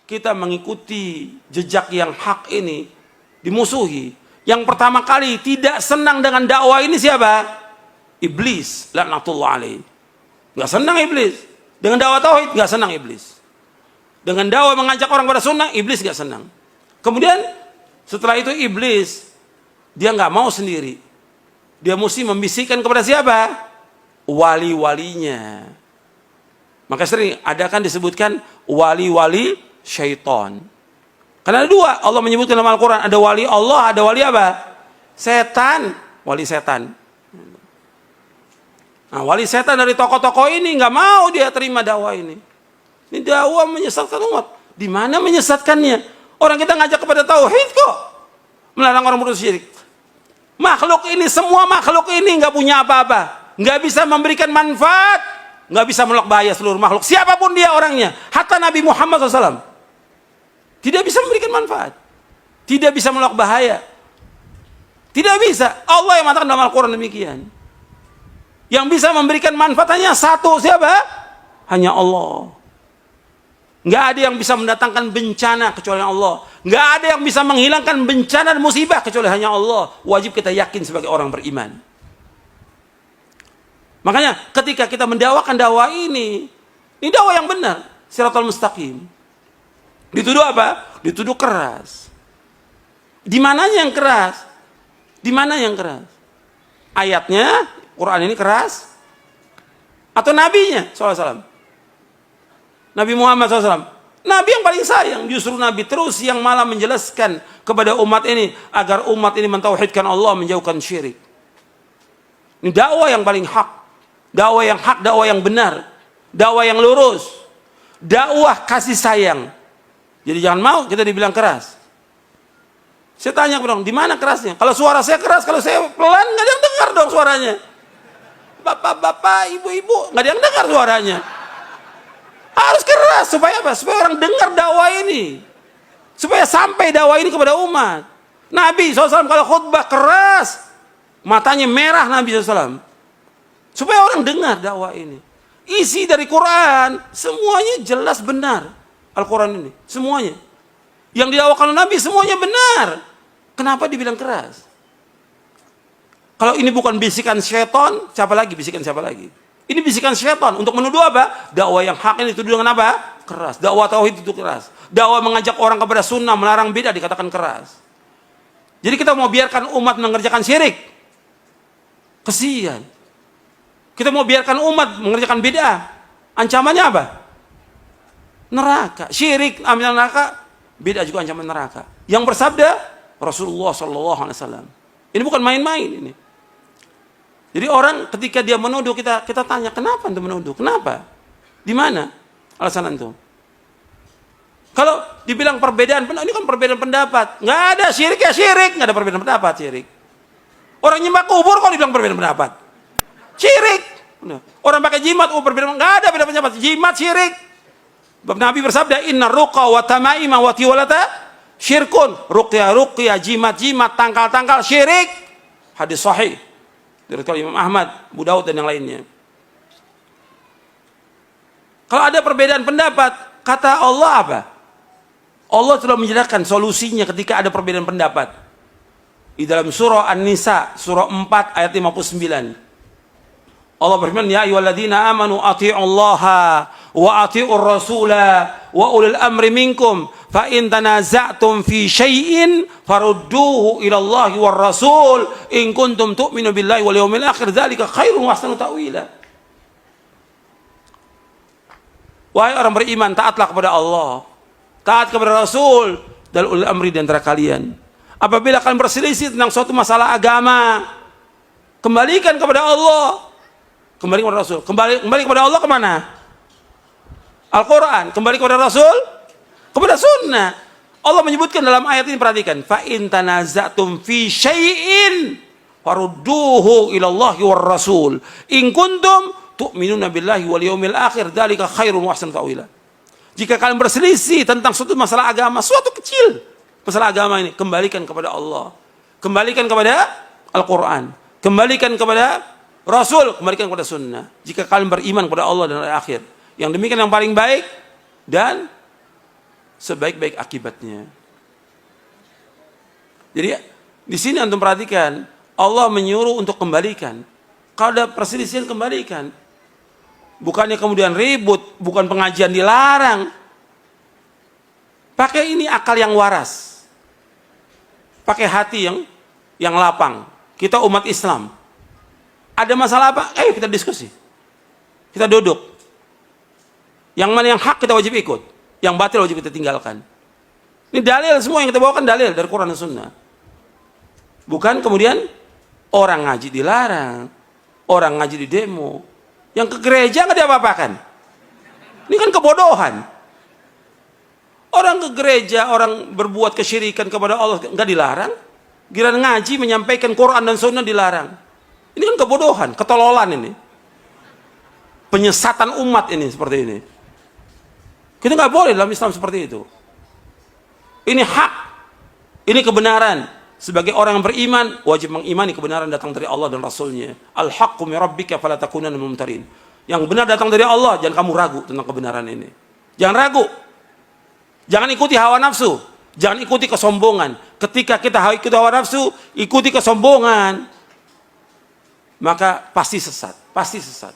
kita mengikuti jejak yang hak ini dimusuhi, yang pertama kali tidak senang dengan dakwah ini siapa? Iblis, laknatullah alaih. Nggak senang iblis. Dengan dakwah tauhid nggak senang iblis. Dengan dakwah mengajak orang pada sunnah, iblis nggak senang. Kemudian setelah itu iblis dia nggak mau sendiri. Dia mesti membisikkan kepada siapa? Wali-walinya. Maka sering ada kan disebutkan wali-wali syaitan. Karena ada dua, Allah menyebutkan dalam Al-Quran, ada wali Allah, ada wali apa? Setan, wali setan. Nah, wali setan dari tokoh-tokoh ini nggak mau dia terima dakwah ini. Ini dakwah menyesatkan umat. Di mana menyesatkannya? Orang kita ngajak kepada tauhid kok, melarang orang berbuat syirik. Makhluk ini, semua makhluk ini nggak punya apa-apa, nggak bisa memberikan manfaat, nggak bisa menolak bahaya seluruh makhluk. Siapapun dia orangnya, hatta Nabi Muhammad SAW tidak bisa memberikan manfaat, tidak bisa menolak bahaya, tidak bisa. Allah yang mengatakan dalam Al-Quran demikian. Yang bisa memberikan manfaat hanya satu, siapa? Hanya Allah. Nggak ada yang bisa mendatangkan bencana kecuali Allah. Nggak ada yang bisa menghilangkan bencana dan musibah kecuali hanya Allah. Wajib kita yakin sebagai orang beriman. Makanya ketika kita mendakwakan dakwah ini dakwah yang benar, Shiratal Mustaqim. Dituduh apa? Dituduh keras. Di mananya yang keras? Di mana yang keras? Ayatnya, Quran ini keras? Atau nabinya SAW? Nabi Muhammad SAW, Nabi yang paling sayang, justru Nabi terus yang malah menjelaskan kepada umat ini agar umat ini mentauhidkan Allah, menjauhkan syirik. Ini dakwah yang paling hak, dakwah yang hak, dakwah yang benar, dakwah yang lurus, dakwah kasih sayang. Jadi jangan mau kita dibilang keras. Saya tanya dong, di mana kerasnya? Kalau suara saya keras, kalau saya pelan, nggak ada yang dengar dong suaranya. Bapak-bapak, ibu-ibu, nggak ada yang dengar suaranya. Harus keras supaya apa? Supaya orang dengar dakwah ini, supaya sampai dakwah ini kepada umat. Nabi SAW kalau khutbah keras, matanya merah Nabi SAW, supaya orang dengar dakwah ini. Isi dari Quran semuanya jelas benar. Al-Quran ini semuanya yang didakwakan Nabi semuanya benar. Kenapa dibilang keras? Kalau ini bukan bisikan syaitan, siapa lagi bisikan siapa lagi? Ini bisikan syaitan untuk menuduh apa? Dakwah yang hak ini dituduh dengan apa? Keras. Dakwah tauhid itu keras. Dakwah mengajak orang kepada sunnah, melarang bid'ah dikatakan keras. Jadi kita mau biarkan umat mengerjakan syirik? Kesian. Kita mau biarkan umat mengerjakan bid'ah? Ancamannya apa? Neraka. Syirik, ambil neraka. Bid'ah juga ancaman neraka. Yang bersabda Rasulullah SAW. Ini bukan main-main ini. Jadi orang ketika dia menuduh, kita tanya, kenapa anda menuduh? Kenapa? Di mana alasan antum? Kalau dibilang perbedaan, ini kan perbedaan pendapat. Nggak ada syirik ya syirik, nggak ada perbedaan pendapat syirik. Orang nyembah kubur kok dibilang perbedaan pendapat? Syirik. Orang pakai jimat, perbedaan, nggak ada perbedaan pendapat. Jimat syirik. Nabi bersabda, Inna ruqa wa tamaima wa tiwalata syirkun. Ruqyah, jimat, tangkal syirik. Hadis sahih dari Imam Ahmad, Abu Daud dan yang lainnya. Kalau ada perbedaan pendapat, kata Allah apa? Allah telah menjelaskan solusinya ketika ada perbedaan pendapat. Di dalam surah An-Nisa, surah 4 ayat 59. Allah berfirman, ya ayyuhalladzina amanu athi'ullaha wa athi'ur rasula wa ulil amri minkum fa in tanaza'tum fi syai'in farudduhu ila Allahi war rasul in kuntum tu'minu billahi wal yawmil akhir dzalika khairun wa ahsanu ta'wila. Wahai orang beriman, taatlah kepada Allah, taat kepada Rasul dan ulil amri di antara kalian. Apabila kalian berselisih tentang suatu masalah agama, kembalikan kepada Allah, kembali kepada Rasul. Kembali kepada Allah kemana? Al-Quran. Kembali kepada Rasul, kepada Sunnah. Allah menyebutkan dalam ayat ini, perhatikan, fa in tanaza'tum fi syai'in farudduhu ila Allahi war rasul in kuntum tu'minuna billahi wal yawmil akhir dzalika khairun wa ahsanu ta'wila. Jika kalian berselisih tentang suatu masalah agama, suatu kecil masalah agama ini, kembalikan kepada Allah, kembalikan kepada Al-Quran, kembalikan kepada Rasul, kembalikan kepada Sunnah. Jika kalian beriman kepada Allah dan hari akhir, yang demikian yang paling baik dan sebaik-baik akibatnya. Jadi di sini antum perhatikan, Allah menyuruh untuk kembalikan. Kalau ada perselisihan, kembalikan. Bukannya kemudian ribut, bukan pengajian dilarang. Pakai ini akal yang waras. Pakai hati yang lapang. Kita umat Islam. Ada masalah apa? Ayo kita diskusi. Kita duduk. Yang mana yang hak kita wajib ikut. Yang batil wajib kita tinggalkan. Ini dalil, semua yang kita bawakan dalil dari Quran dan Sunnah. Bukan kemudian orang ngaji dilarang, orang ngaji di demo, yang ke gereja nggak diapa-apakan. Ini kan kebodohan. Orang ke gereja, orang berbuat kesyirikan kepada Allah nggak dilarang. Giliran ngaji menyampaikan Quran dan Sunnah dilarang. Ini kan kebodohan, ketololan ini. Penyesatan umat ini seperti ini. Kita nggak boleh dalam Islam seperti itu. Ini hak, ini kebenaran. Sebagai orang yang beriman, wajib mengimani kebenaran datang dari Allah dan Rasulnya. Al-haqqu min rabbika fala takunanna minal mumtarin. Yang benar datang dari Allah, jangan kamu ragu tentang kebenaran ini. Jangan ragu. Jangan ikuti hawa nafsu. Jangan ikuti kesombongan. Ketika kita ikuti hawa nafsu, ikuti kesombongan, maka pasti sesat. Pasti sesat.